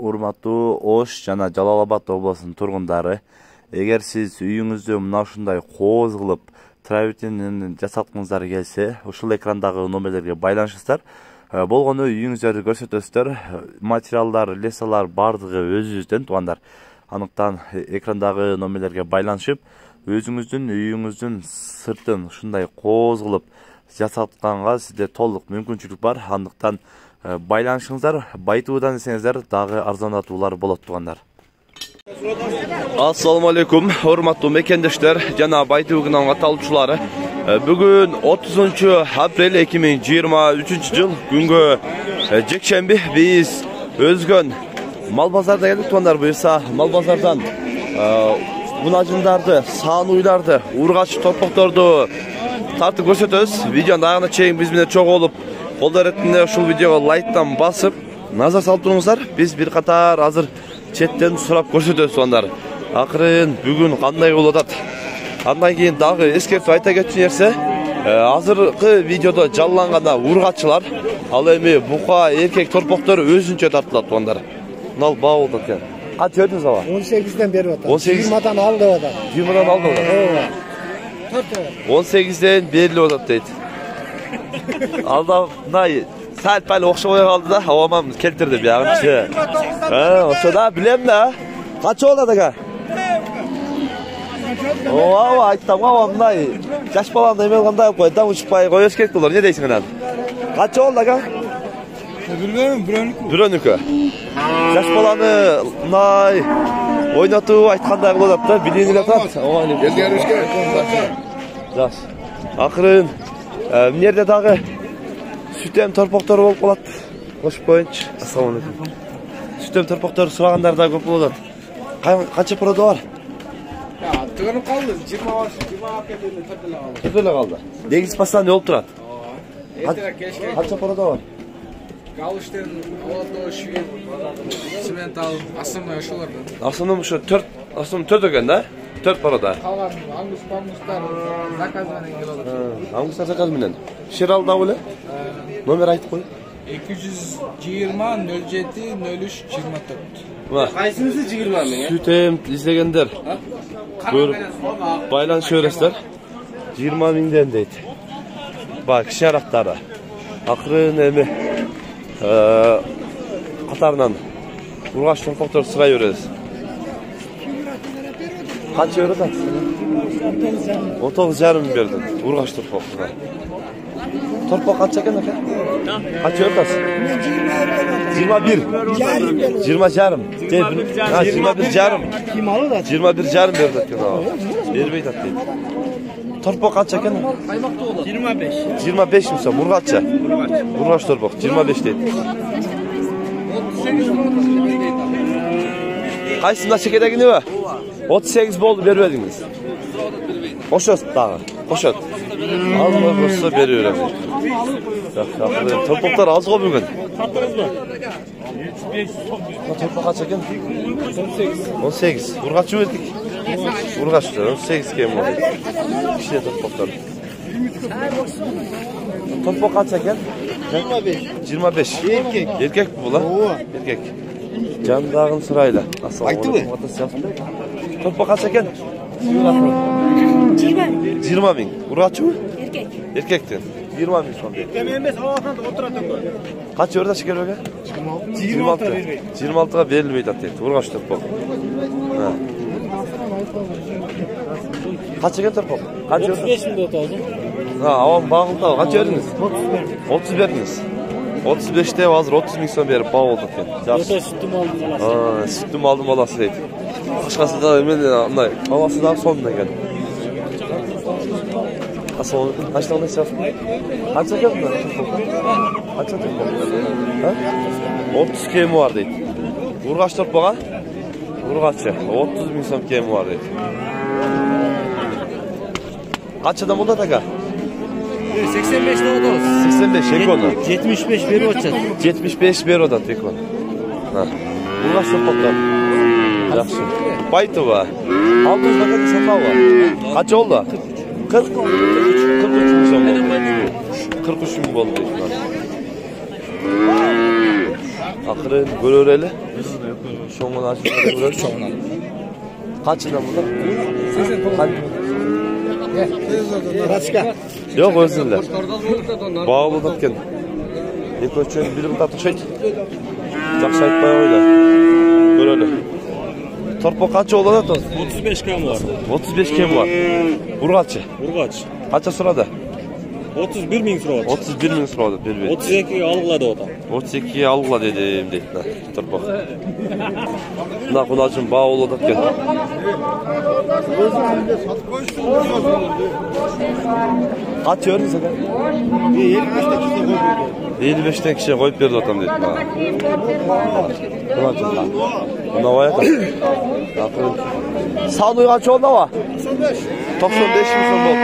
урматтуу Ош жана Жалал Абад облусунун тургундары, эгер сиз үйүңүздө мына ушундай кооз кылып травертин жасаткыңыздар келсе, ушул экрандагы номерлерге байланышыңыздар. Болгону үйүңүздөрдү көрсөтөсүздөр. Материалдар, лесалар бардыгы өзүбүздөн туугандар. Анықтан экрандагы номерлерге байланышып, өзүңүздүн үйүңүздүн сыртын ушундай кооз кылып жасатканга сизде толук мүмкүнчүлүк бар. Андыктан байланышыңыздар, байтуудан десеңиздер дагы арзандатуулар болот туугандар. Ассаламу алейкум, урматтуу мекендештер жана байтуу каналынын каталуучулары. Бүгүн 30 апрель 2023 жыл күнгө жекшемби биз өзгөн мал базарда келдик туугандар. Буюрса мал базардан мунажындарды, саануйларды, ургач торпокторду тартып көрсөтөбүз. Видеонун аягына чейин биз менен чогуу болуп, колдор ретинде ушул видеого лайктан басып, назар салып туруңуздар. Биз бир катар азыр четтен сурап көрсөтөбүз туугандар. Акырын бүгүн кандай болуп атат? Андан кийин дагы эскертип айта кетчү нерсе, азыркы видеодо жалланган ургаччылар, ал эми бука эркек торпоктор өзүнчө тартылат туугандар. Мына баа болуп атат экен. Канча бердиңиз ага? 18ден берип атат. 20дан алды атат. 20дан алды атат. 18ден берилип атат дейт. Алда мындай сәл-пәл окшобой калды да, авамам келтирди биягынчы. Ошо да билем да. Канча болот ага? Ооба, айттым ага мындай жаш баланы эме кылгандай койдум, учпай коёш керек болор. Не дейсиң анан? Канча болду ага? Билбейм, бирөөнүкү. Жаш баланы мындай ойнотуп айткандай болот да, билинип атат. Жаш. Акырын эмне жерде дагы сүтем торпоктор болуп калат. Кошуп коеюнчу. Ассаламу алейкум. Сүтем торпоктор сурагандар да көп болот. Канча порода бар? Тыгынып калды. 20 эле калды. Негиз постоянный болуп турат. Канча порода бар? Галыштен, Олото, Швед, Цементал, основной ошолор. Основной ошо 4 экен да? 4 порода. Калган ангустар заказ менен келет. Ангустар заказ менен. Шерал да беле? Номер айтып кой. 220 07 03 24. Кайсынысы 20 мен? Сүтем издегендер. Байланыш өрөсүздөр. 20 миңден дейт. Бак, кишарактары. Акырын эми катарынан ургач торпоктор сырай беребиз. Канча өрөт ат? 19,5 бердим. Ургач торпоктор. Торпок канча экен ака? Канча өрөт ат? 21. 20,5. 21,5. Ким алды? 21,5 берди экен ага. Бербейт ат дейт. Торпок канча экен? 25. 25 мисам ургачча. Ургач торпок 25 дейт. Кайсында чекедегини ба? 38 болду бербедиңиз. Кошот дагы. Кошот. Алма болсо бере берем. Торпоктор аз го бүгүн. Торпок канча экен? 18. Ургаччы бердик. Ургаччы 18 кем болду. Кичине торпоктор. Торпок канча экен? 25. Эркек бул, а? Эркек. Жандагын сурайлы. Айтыбы? Торпок канча экен? 20 миң. Ургаччыбы? Эркек. Эркектен. 20 миң сондай. Эми эмес, алатан отурат экен. Канча өрдө шекербеге? 26. 26га берилбейт ат дейт. Ургач торпок. Канча экен торпок? Канча? 35 миң деп атабыз. Авам багылда канча бердиңиз? 30 бердиңиз. 35те азыр 30 миң сом берип баа болду экен. Жакшы. Сүттүм алдым баласы. Сүттүм алдым баласы дейт. Башкасы да эмне мындай баласы да сонун экен. Ассаламу алейкум. Качтан эсеп? Канча экен бу? Канча экен? 30 кеми бар дейт. Ургач торпога? Ургаччы 30 миң сом кеми бар дейт. Канчадан болду ага? 85 болду. 85 экону. 75 берип атат. 75 берип атат экон. Ургач торпоктор. Жакшы. Байтова. 600 бакет сатабы. Канча болду? 43 миң сом болду. 43 миң болду дейт. Akırın göröreli. Şoңunu açıp göröreli. Çoğundan. Kaçından bunlar? Raçka. Yok özünde. Bağlı datken. Ekoçön bilim tatışayt. Жақсы айтпай ойда. Көрелі. Торпо қанша олады атын? 35 кем var. 35 кем var. Urgaçı. Urgaç. Қанша сұрады? 31 bin sұрады. 31 мың сұрады. 32 алғылады ота. 32 алғыла дедім дейді. Торпо. Мына құнашын бау олады атын. Қанша өрін сәді? 55'ten kişiye koyup verdi otam dedi. Buna var ya da. Sağ duyu kaç oldu ama? 95 mi son oldu?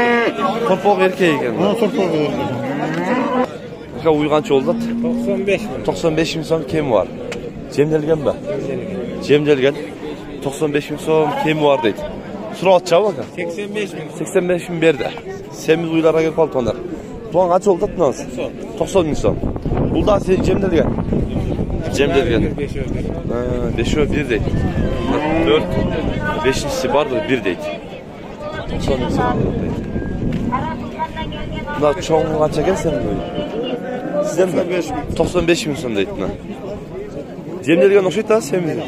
Torpok erkeği geldi. Torpok. Ka uyganç oldu. 95 mi? 95 bin son kim var? Cemdelgen mi? Cemdelgen. 95 bin son kim var dedi. Surat çabuk. 85 bin. 85 bin berdi. Semiz uylara gelip aldı onlar. Tuğan kaç oldu nasıl? 90 bin son. Bu da Cemdelgen. Cemdelgen. 5 öyle 1 değil. 4 5'incisi vardı 1 değil. 90 bin son. Bunlar çoğunluğu kaça gelsen mi? Sizden mi? 95 bin son deydi. Cemdelgen okşaydı da Semiz dedi.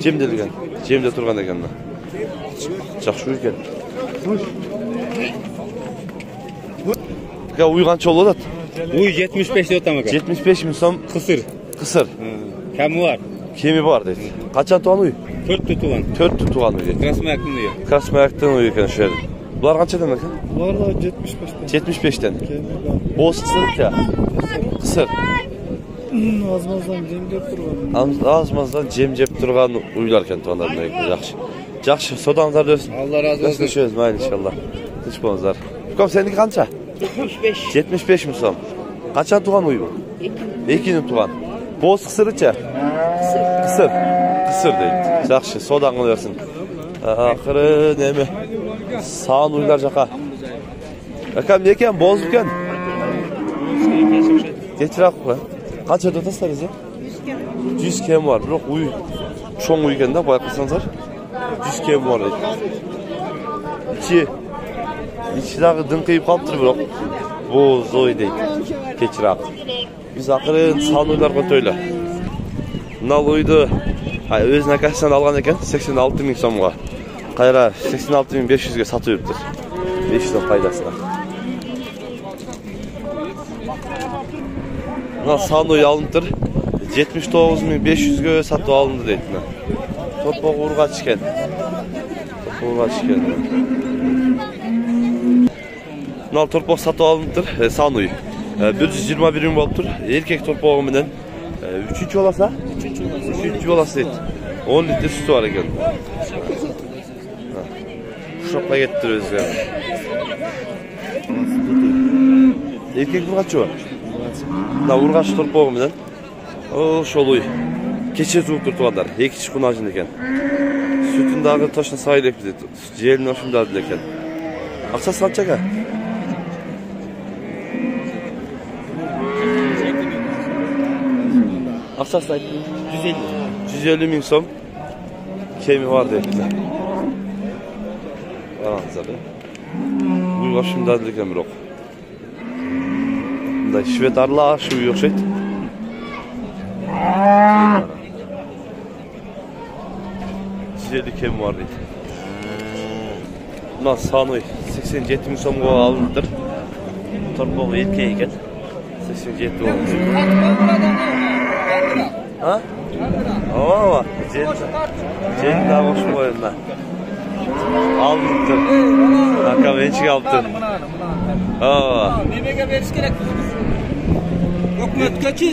Cemdelgen. Cemde turgan ekenler. Жақсы екен. Uyganç oldu. Uy 75 de otam aka. 75 bin son Kısır. kısır. Kemi var. Kemi var dedi. Kaçan tuğan uy? 4 tutulan. 4 tuğan uy dedi. Krasmayak'ın diyor. Krasmayak'tan uy eken şöyle. Bunlar kaçadan ekan? Bunlar da 75'ten. 75'ten. Boz kısırlık ya. Kısır. Azmazdan cemcep durgan. Azmazdan cemcep durgan uylarken tuğanlarına ekan. Жақсы. Жақсы. Sodanızlar dönsün. Allah razı olsun. Görüşürüz mayın inşallah. Dış bonuzlar. Kom seninki kança? 75. 75 mi son? Kaçan tuğan uyu? 2'nin tuğan. Boz kısırıça? Kısır. Kısır deydi. Жақсы. Sodan oluyorsun. Akırı nemi? Sağın uylar jaka. Akam ne eken? Boz eken? Getir akı. Kaça dotaslar ezi? 100 kem var. Yok uy. Çoğun uyken de bayakırsanızlar. 100 kem var deydi. İçi dağı dınqıyıp kalıptır bırak. Boz oy deydi. Keçir akı. Biz akırın sağın uylar kötөйлі. Nal uydu. Özüne kaçsan algan eken 86 bin somға. Kayra 86 bin 500'ge satı öptür. 500'den faydasına. Buna sağın oyu alındır. 79 bin 500'ge satı alındı deydi. Torpok uğurga çıken. Nal torpok satı alındır. Sağın oyu. 121 bin bolup tur. Erkek torpoğu menen. 3. olasa? 3. olasa deydi. 10 litre sütü var eken. Uşakla gettir özgü. Erkek mi kaçı var? Da urgaç torpoğu menen. O şoluy. Keçe tuğup turtuğanlar. Ekiç kunajın eken. Sütün dağı taşına sayılek bize. Ciğerinin hoşunda adil eken. Aksa sanacak ha? Aksa sayılek 150. 150 bin som. Kemi var deydi. Aranızda. Uyga şimdi adil eken bir ok. Bunda şvet arla şu yok şey. Sizde kem var deydi. Bundan sanıy 87 bin somға alındır. Torpoğu erkeği eken. 87 olmuş. Ha? Ama Cem daha hoş mu oyunda? Alındır. Hakan bençik aldı. Memege veriş gerek. Hükümet kaçı?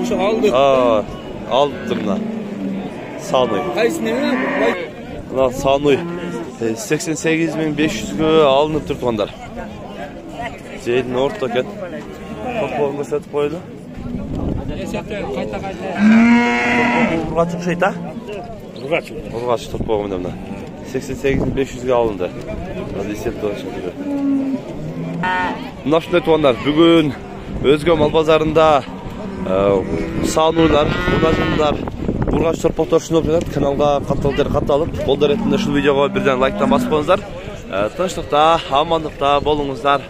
Şu aldık. Aldım lan. Sanıy. Kaysın ne mi? Lan sanıy. 88.500'ge alınıp turtuğanlar. Ceylin ortaken. Torpoğunu satıp koydu. Urgaç okşaydı ha? Urgaç torpoğu menen. 88.500'ge alındı. Hadi esep dolaşın gibi. Mına şunday tuğanlar, bugün Özgö mal bazarında Саунурлар, мунажындар, бургач торпоктор шунуп жатат. Каналга катталып, колдор ретинде ушул видеого бирден лайктан басып коюңуздар. Тынчтыкта, амандыкта болуңуздар.